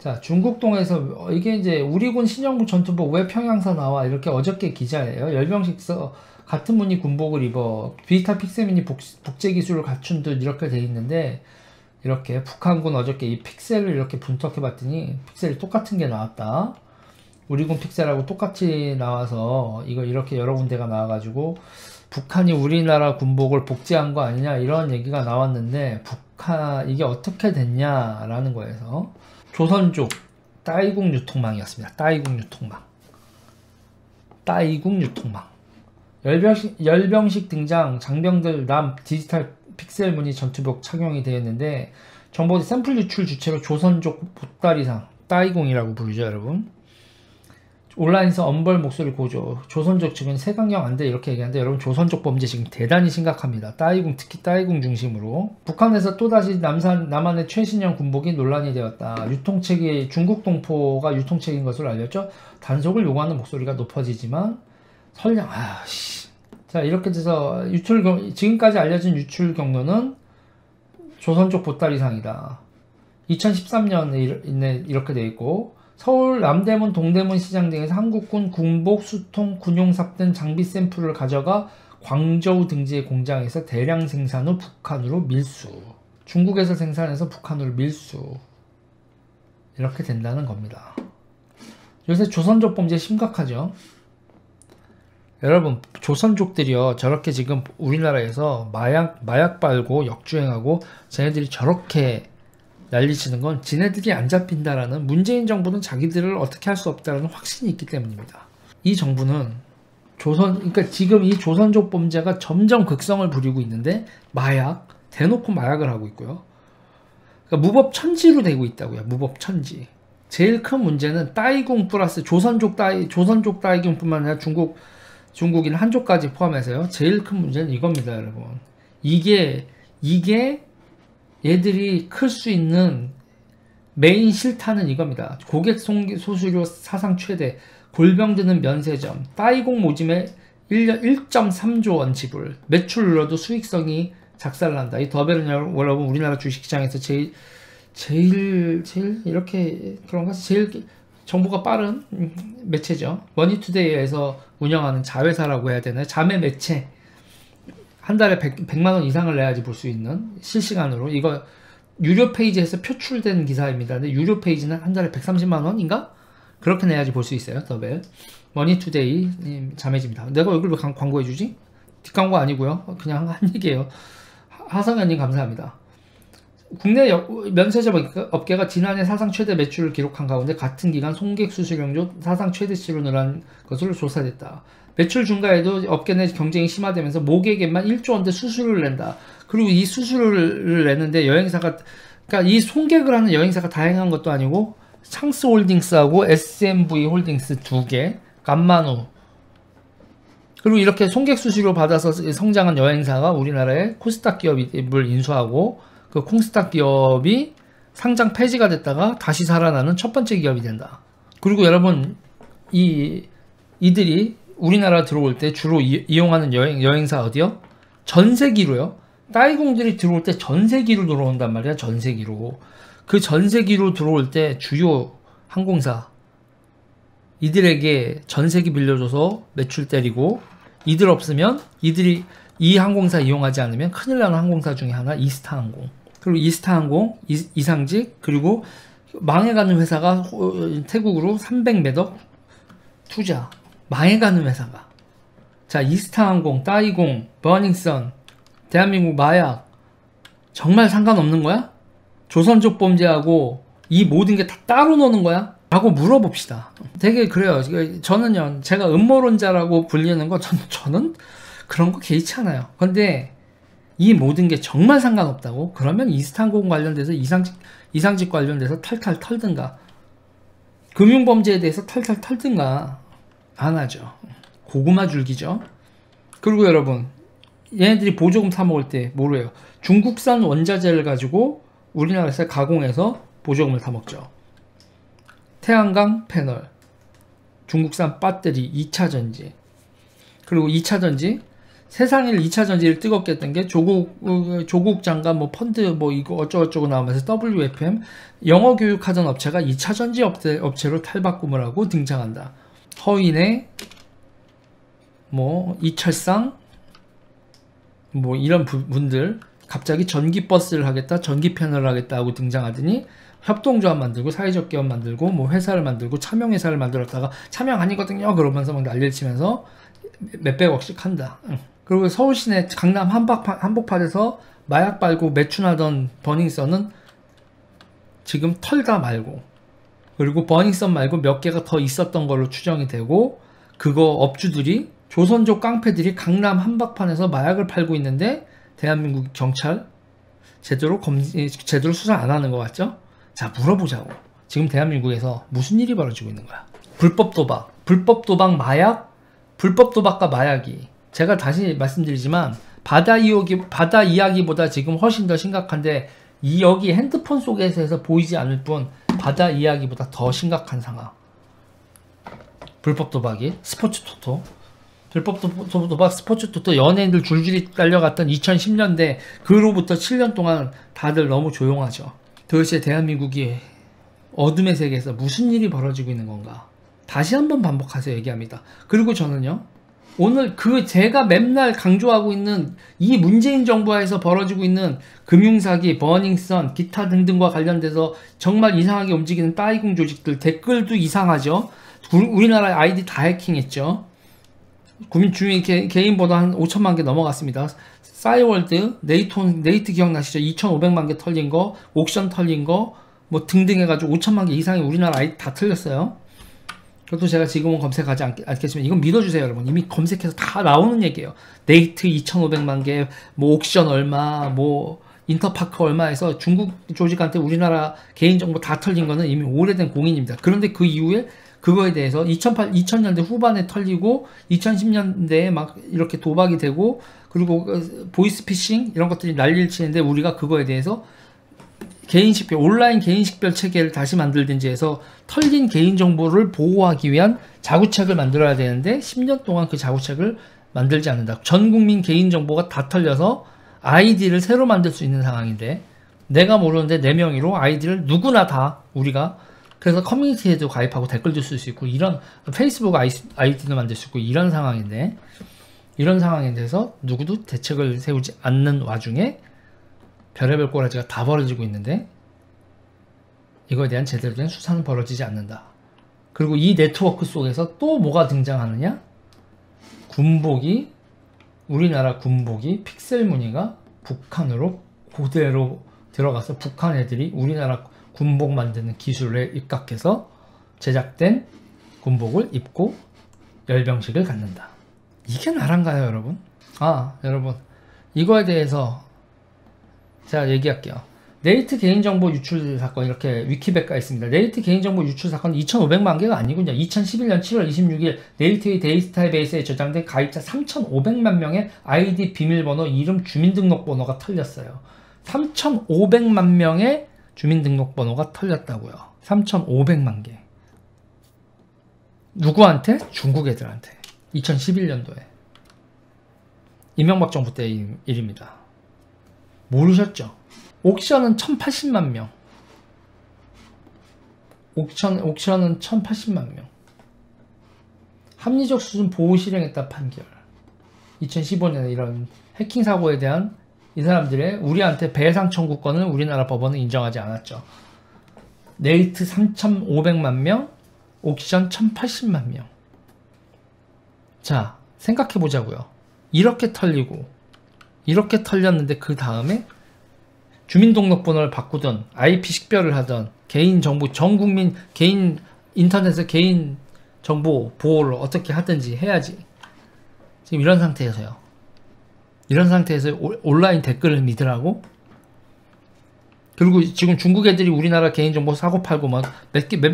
자, 중국동에서 이게 이제 우리군 신형부 전투복 왜 평양사 나와 이렇게 어저께 기자예요. 열병식서 같은 무늬 군복을 입어 비슷한 픽셀미니 복제 기술을 갖춘 듯 이렇게 돼 있는데 이렇게 북한군 어저께 이 픽셀을 이렇게 분석해 봤더니 픽셀이 똑같은 게 나왔다. 우리군 픽셀하고 똑같이 나와서 이거 이렇게 여러 군데가 나와가지고 북한이 우리나라 군복을 복제한 거 아니냐 이런 얘기가 나왔는데 북한 이게 어떻게 됐냐라는 거에서 조선족 따이국 유통망이었습니다. 따이국 유통망. 따이국 유통망. 열병식 등장 장병들 남 디지털 픽셀 무늬 전투복 착용이 되었는데 정보지 샘플 유출 주체로 조선족 보따리상 따이공이라고 부르죠 여러분. 온라인에서 엄벌 목소리 고조. 조선족 측은 세강령 안돼 이렇게 얘기하는데 여러분 조선족 범죄 지금 대단히 심각합니다. 따이궁 특히 따이궁 중심으로. 북한에서 또다시 남한의 최신형 군복이 논란이 되었다. 유통책이 중국 동포가 유통책인 것으로 알렸죠. 단속을 요구하는 목소리가 높아지지만 설령 자 이렇게 돼서 지금까지 알려진 유출 경로는 조선족 보따리상이다. 2013년에 이렇게 돼 있고 서울 남대문 동대문 시장 등에서 한국군 군복, 수통, 군용삽 등 장비 샘플을 가져가 광저우 등지의 공장에서 대량 생산 후 북한으로 밀수. 중국에서 생산해서 북한으로 밀수. 이렇게 된다는 겁니다. 요새 조선족 범죄 심각하죠. 여러분 조선족들이요 저렇게 지금 우리나라에서 마약 빨고 역주행하고 쟤네들이 저렇게 난리치는 건 지네들이 안 잡힌다라는 문재인 정부는 자기들을 어떻게 할 수 없다라는 확신이 있기 때문입니다. 이 정부는 그러니까 지금 이 조선족 범죄가 점점 극성을 부리고 있는데 대놓고 마약을 하고 있고요. 그러니까 무법천지로 되고 있다고요. 무법천지. 제일 큰 문제는 따이궁 플러스 조선족 따이궁뿐만 아니라 중국인 한족까지 포함해서요. 제일 큰 문제는 이겁니다, 여러분. 이게 얘들이 클 수 있는 메인 실타는 이겁니다. 고객 소수료 사상 최대, 골병드는 면세점, 따이공 모짐에 1년 1.3조 원 지불, 매출 늘어도 수익성이 작살난다. 이 더벨은 여러분 우리나라 주식시장에서 제일 이렇게 그런가 제일 정보가 빠른 매체죠. 머니투데이에서 운영하는 자회사라고 해야 되나요? 자매 매체. 한 달에 100만원 이상을 내야지 볼 수 있는 실시간으로. 이거 유료 페이지에서 표출된 기사입니다. 근데 유료 페이지는 한 달에 130만원인가? 그렇게 내야지 볼 수 있어요. 더벨. 머니투데이 자매집니다. 내가 여기를 왜 광고해주지? 뒷광고 아니고요. 그냥 한 얘기예요. 하성현님 감사합니다. 국내 면세점 업계가 지난해 사상 최대 매출을 기록한 가운데 같은 기간 손객 수수료도 사상 최대치로 늘어난 것으로 조사됐다. 매출 증가에도 업계 내 경쟁이 심화되면서 모객에만 1조 원대 수수료를 낸다. 그리고 이 수수료를 내는데 그러니까 이 손객을 하는 여행사가 다양한 것도 아니고 창스홀딩스하고 SMV 홀딩스 2개, 감만우. 그리고 이렇게 손객 수수료 받아서 성장한 여행사가 우리나라의 코스닥 기업을 인수하고 그 콩스닥 기업이 상장 폐지가 됐다가 다시 살아나는 첫 번째 기업이 된다. 그리고 여러분 이들이 우리나라 들어올 때 주로 이용하는 여행사 어디요? 전세기로요. 따이공들이 들어올 때 전세기로 들어온단 말이야. 전세기로. 그 전세기로 들어올 때 주요 항공사 이들에게 전세기 빌려줘서 매출 때리고 이들 없으면 이들이 이 항공사 이용하지 않으면 큰일 나는 항공사 중에 하나 이스타항공. 그리고 이스타항공, 이상직, 그리고 망해가는 회사가 태국으로 300매덕 투자. 망해가는 회사가. 자, 이스타항공, 따이공, 버닝썬, 대한민국 마약. 정말 상관없는 거야? 조선족 범죄하고 이 모든 게 다 따로 노는 거야? 라고 물어봅시다. 되게 그래요. 저는요, 제가 음모론자라고 불리는 거, 저는 그런 거 개의치 않아요. 근데 이 모든 게 정말 상관없다고? 그러면 이스타항공 관련돼서 이상직 관련돼서 탈탈 털든가, 금융범죄에 대해서 탈탈 털든가 안 하죠. 고구마 줄기죠. 그리고 여러분, 얘네들이 보조금 타먹을 때 뭐래요? 중국산 원자재를 가지고 우리나라에서 가공해서 보조금을 타먹죠. 태양광 패널, 중국산 배터리, 2차전지. 그리고 2차전지 세상일 2차 전지를 뜨겁게 했던 게 조국 장관 뭐 펀드 뭐 이거 어쩌고저쩌고 나오면서 WFM 영어 교육하던 업체가 2차 전지 업체로 탈바꿈을 하고 등장한다. 허인의 뭐 이철상 뭐 이런 분들 갑자기 전기버스를 하겠다, 전기패널을 하겠다 하고 등장하더니 협동조합 만들고 사회적 기업 만들고 뭐 회사를 만들고 차명회사를 만들었다가 차명 아니거든요 그러면서 막 난리를 치면서 몇백억씩 한다. 그리고 서울시내 강남 한복판에서 마약 빨고 매춘하던 버닝썬은 지금 털다 말고, 그리고 버닝썬 말고 몇 개가 더 있었던 걸로 추정이 되고, 그거 업주들이 조선족 깡패들이 강남 한복판에서 마약을 팔고 있는데 대한민국 경찰 제대로 수사 안 하는 것 같죠? 자, 물어보자고. 지금 대한민국에서 무슨 일이 벌어지고 있는 거야? 불법 도박, 마약, 불법 도박과 마약이, 제가 다시 말씀드리지만 바다 이야기보다 지금 훨씬 더 심각한데, 여기 핸드폰 속에서 보이지 않을 뿐 바다 이야기보다 더 심각한 상황. 불법 도박이 스포츠 토토, 불법 도박 스포츠 토토, 연예인들 줄줄이 딸려갔던 2010년대 그로부터 7년 동안 다들 너무 조용하죠. 도대체 대한민국이 어둠의 세계에서 무슨 일이 벌어지고 있는 건가? 다시 한번 반복해서 얘기합니다. 그리고 저는요, 오늘 제가 맨날 강조하고 있는 이 문재인 정부하에서 벌어지고 있는 금융사기, 버닝썬, 기타 등등과 관련돼서 정말 이상하게 움직이는 따이궁 조직들 댓글도 이상하죠. 우리나라 아이디 다 해킹했죠. 주민 개인보다 한 5천만 개 넘어갔습니다. 싸이월드, 네이트 기억나시죠? 2,500만 개 털린 거, 옥션 털린 거, 뭐 등등 해가지고 5천만 개 이상이 우리나라 아이디 다 털렸어요. 그것도 제가 지금은 검색하지 않겠지만 이건 믿어주세요, 여러분. 이미 검색해서 다 나오는 얘기예요. 네이트 2,500만 개, 뭐 옥션 얼마, 뭐 인터파크 얼마 해서 중국 조직한테 우리나라 개인정보 다 털린 거는 이미 오래된 공인입니다. 그런데 그 이후에 그거에 대해서 2000년대 후반에 털리고 2010년대에 막 이렇게 도박이 되고, 그리고 보이스피싱 이런 것들이 난리를 치는데 우리가 그거에 대해서 온라인 개인식별 체계를 다시 만들든지 해서 털린 개인정보를 보호하기 위한 자구책을 만들어야 되는데 10년 동안 그 자구책을 만들지 않는다. 전 국민 개인정보가 다 털려서 아이디를 새로 만들 수 있는 상황인데, 내가 모르는데 내 명의로 아이디를 누구나 다 우리가, 그래서 커뮤니티에도 가입하고 댓글도 쓸 수 있고, 이런 페이스북 아이디도 만들 수 있고, 이런 상황인데, 이런 상황에 대해서 누구도 대책을 세우지 않는 와중에 별의별 꼬라지가 다 벌어지고 있는데 이거에 대한 제대로 된 수사는 벌어지지 않는다. 그리고 이 네트워크 속에서 또 뭐가 등장하느냐? 우리나라 군복이 픽셀 무늬가 북한으로 그대로 들어가서 북한 애들이 우리나라 군복 만드는 기술에 입각해서 제작된 군복을 입고 열병식을 갖는다. 이게 나란가요, 여러분? 여러분, 이거에 대해서 제가 얘기할게요. 네이트 개인정보 유출 사건, 이렇게 위키백과에 있습니다. 네이트 개인정보 유출 사건은 2,500만 개가 아니군요. 2011년 7월 26일 네이트의 데이터베이스에 저장된 가입자 3,500만 명의 아이디, 비밀번호, 이름, 주민등록번호가 털렸어요. 3,500만 명의 주민등록번호가 털렸다고요. 3,500만 개. 누구한테? 중국 애들한테. 2011년도에. 이명박 정부 때 일입니다. 모르셨죠? 옥션은 1,080만 명. 옥션은 1,080만 명. 합리적 수준 보호 실행했다 판결. 2015년에 이런 해킹 사고에 대한 이 사람들의 우리한테 배상 청구권을 우리나라 법원은 인정하지 않았죠. 네이트 3,500만 명, 옥션 1,080만 명. 자, 생각해 보자고요. 이렇게 털렸는데 그 다음에 주민등록번호를 바꾸던, IP 식별을 하던, 개인정보, 전국민 개인 인터넷의 개인정보 보호를 어떻게 하든지 해야지. 지금 이런 상태에서 온라인 댓글을 믿으라고? 그리고 지금 중국 애들이 우리나라 개인정보 사고팔고 막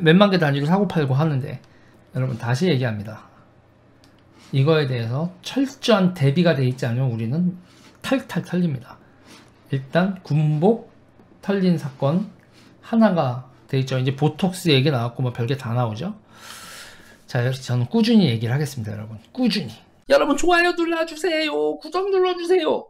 몇만 개 단위로 사고팔고 하는데, 여러분 다시 얘기합니다. 이거에 대해서 철저한 대비가 돼 있지 않으면 우리는 탈탈 털립니다. 일단 군복 털린 사건 하나가 돼 있죠. 이제 보톡스 얘기 나왔고 뭐 별게 다 나오죠. 자, 저는 꾸준히 얘기를 하겠습니다, 여러분. 꾸준히. 여러분 좋아요 눌러주세요. 구독 눌러주세요.